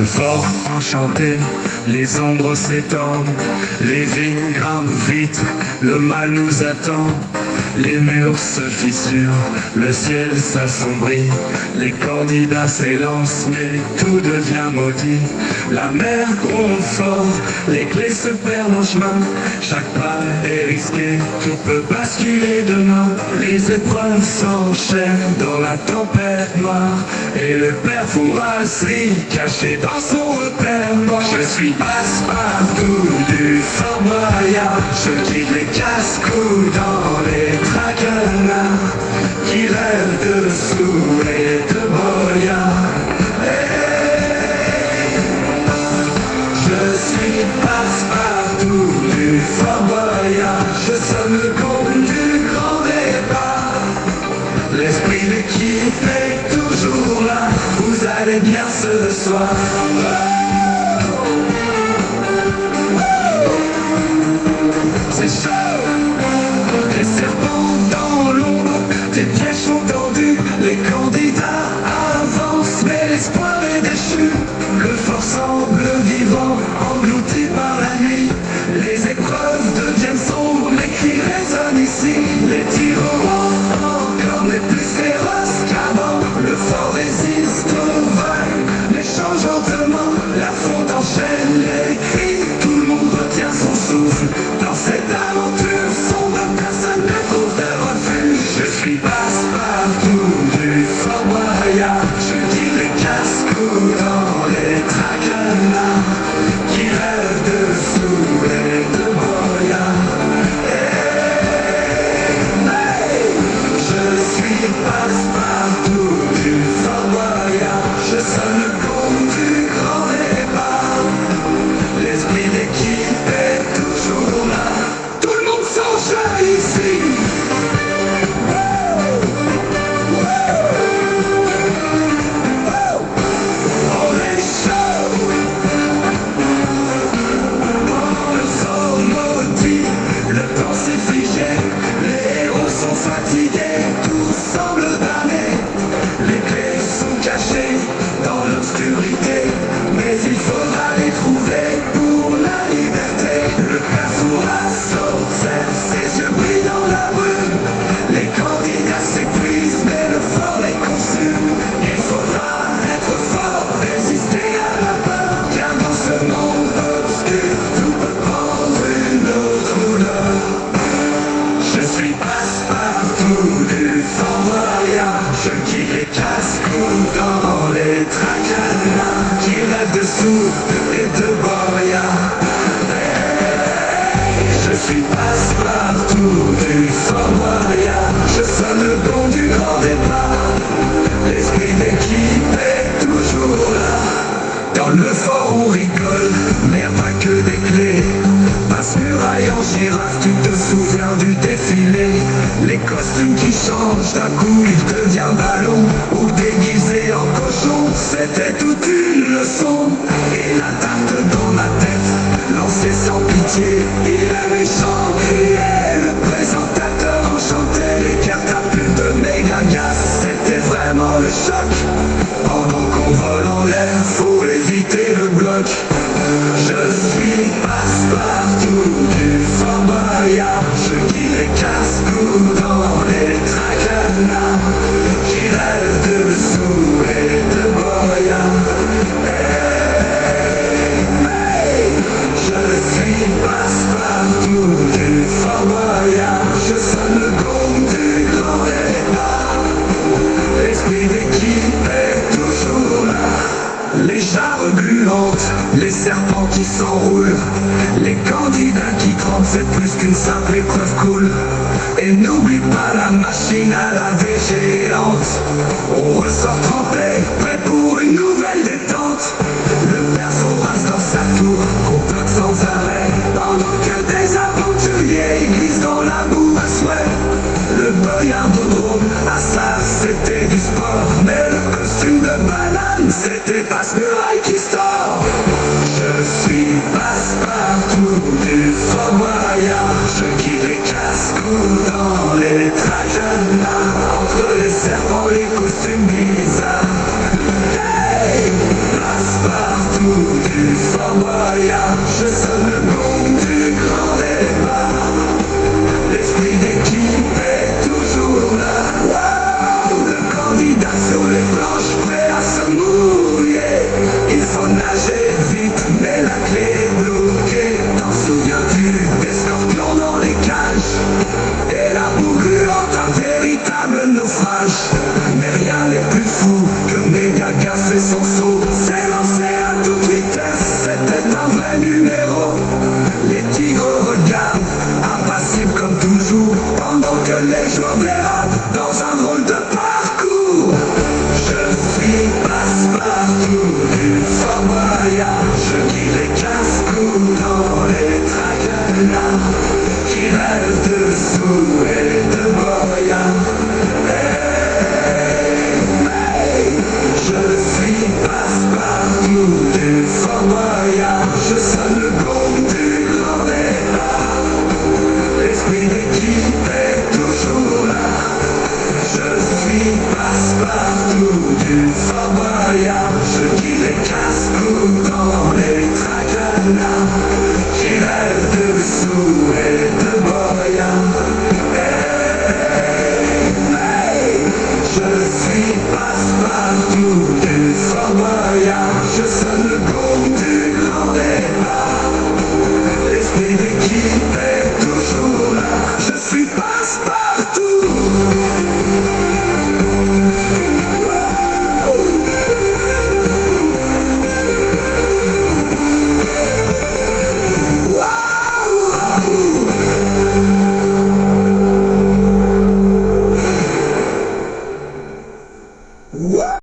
Le fort enchanté, les ombres s'étendent, les vignes grimpent vite, le mal nous attend. Les murs se fissurent, le ciel s'assombrit, les candidats s'élancent, mais tout devient maudit. La mer gronde fort, les clés se perdent en chemin, chaque pas est risqué, tout peut basculer demain. Les épreuves s'enchaînent dans la tempête noire, et le père Fouras-Ri, caché dans son repère noir. Je suis passe-partout du Fort Boyard, je guide les casse-coups dans les traquenards qui rêvent de sous et de boyards. Hey, je suis passe-partout du Fort Boyard, je sonne le gong du grand départ. L'esprit d'équipe est toujours là, vous allez bien ce soir. C'est chaud, les serpents dans l'ombre, des pièges sont tendus, les candidats avancent, mais l'espoir est déchu. Le fort semble vivant, englouti par la nuit, les épreuves deviennent sombres, les cris résonnent ici, les tyrans encore mais plus féroces qu'avant. Le fort résiste au vagues, mais change lentement, la fonte enchaîne les cris, tout le monde retient son souffle. Dans cette aventure sombre, personne ne trouve de refuge. Je suis passe-partout du Fort Boyard, je dis les casse-coups dans les traquenards qui rêvent de sous et de boyards. Hey, je suis passe-partout du Fort Boyard, je sonne le gong du grand départ. L'esprit d'équipe est toujours là, tout le monde s'enchaîne ici. On est chaud dans le fort maudit, le temps s'est figé, les héros sont fatigués, tout semble damné. Les clés sont cachées dans l'obscurité, mais il faudra les trouver pour la liberté. Le père Fouras s'observe, ses yeux brillent dans la brume. Les candidats s'épuisent, mais le fort les consume. Il faudra être fort, résister à la peur, car dans ce monde obscur, tout peut prendre une autre couleur. Je suis passe-partout du Fort Boyard, je guide les casse-coups dans les traquenards qui rêvent de sous et de boyards. Je suis passe-partout du Fort Boyard, je sonne le gong du grand départ. L'esprit d'équipe est toujours là. Dans le fort on rigole, mais pas que des clés. Passe-muraille en girafe, tu te souviens du défilé. Les costumes qui changent, d'un coup ils deviennent ballons ou déguisés en cochon. C'était toute une leçon, et la tarte dans ma tête, lancée sans pitié, il est méchant, criait. Le présentateur enchanté, les cartes à pub de Mégagas, c'était vraiment le choc. Pendant qu'on vole en l'air, faut éviter le bloc. Je suis passe-partout du Fort Boyard, je guide les casse-coups dans les traquenards qui rêvent de sous et de boyards. Hey, je suis passe-partout du Fort Boyard, je sonne le gong du grand départ. L'esprit d'équipe est toujours là. Les jarres gluantes, les serpents qui s'enroulent, les candidats qui tremblent, c'est plus qu'une simple épreuve cool. Et n'oublie pas la machine à laver géante, on ressort trempé, prêt pour une nouvelle détente. Le père Fouras dans sa tour, complote sans arrêt, pendant que des aventuriers glissent dans la boue à souhait. Le boyardodrome, à ça c'était du sport, mais le costume de banane, c'était passe-muraille qui store. Je suis passe-partout du Fort Boyard, je guide les casse-coups dans les traquenards, entre les serpents, les costumes bizarres. Hey, passe-partout du Fort Boyard. Je sonne le gong du grand départ. L'esprit d'équipe est toujours là. Wow, le candidat sur les planches prêt à se mouiller. Il faut nager vite mais la clé est bloquée. T'en souviens-tu des scorpions dans les cages et la bourrure un véritable naufrage. Mais rien n'est plus fou que Megaga fait son saut. C'est lancé à toute vitesse, c'était un vrai numéro. Les tigres regardent, impassibles comme toujours, pendant que les joueurs dérapent dans un drôle de parcours. Je suis passe-partout du Fort Boyard. Je guide les casse-coups dans les traquenards qui rêvent de sous et de boyard. Je suis passe-partout du Fort Boyard. Je sonne le gong du grand départ. L'esprit d'équipe est toujours là. Je suis passe-partout du Fort Boyard. Je guide les casse-coups dans les traquenards qui rêvent de sous et de boyard. Je suis passe-partout du Fort Boyard. Je sonne le gong du grand départ. L'esprit d'équipe est toujours là. Je suis passe-partout. Wow.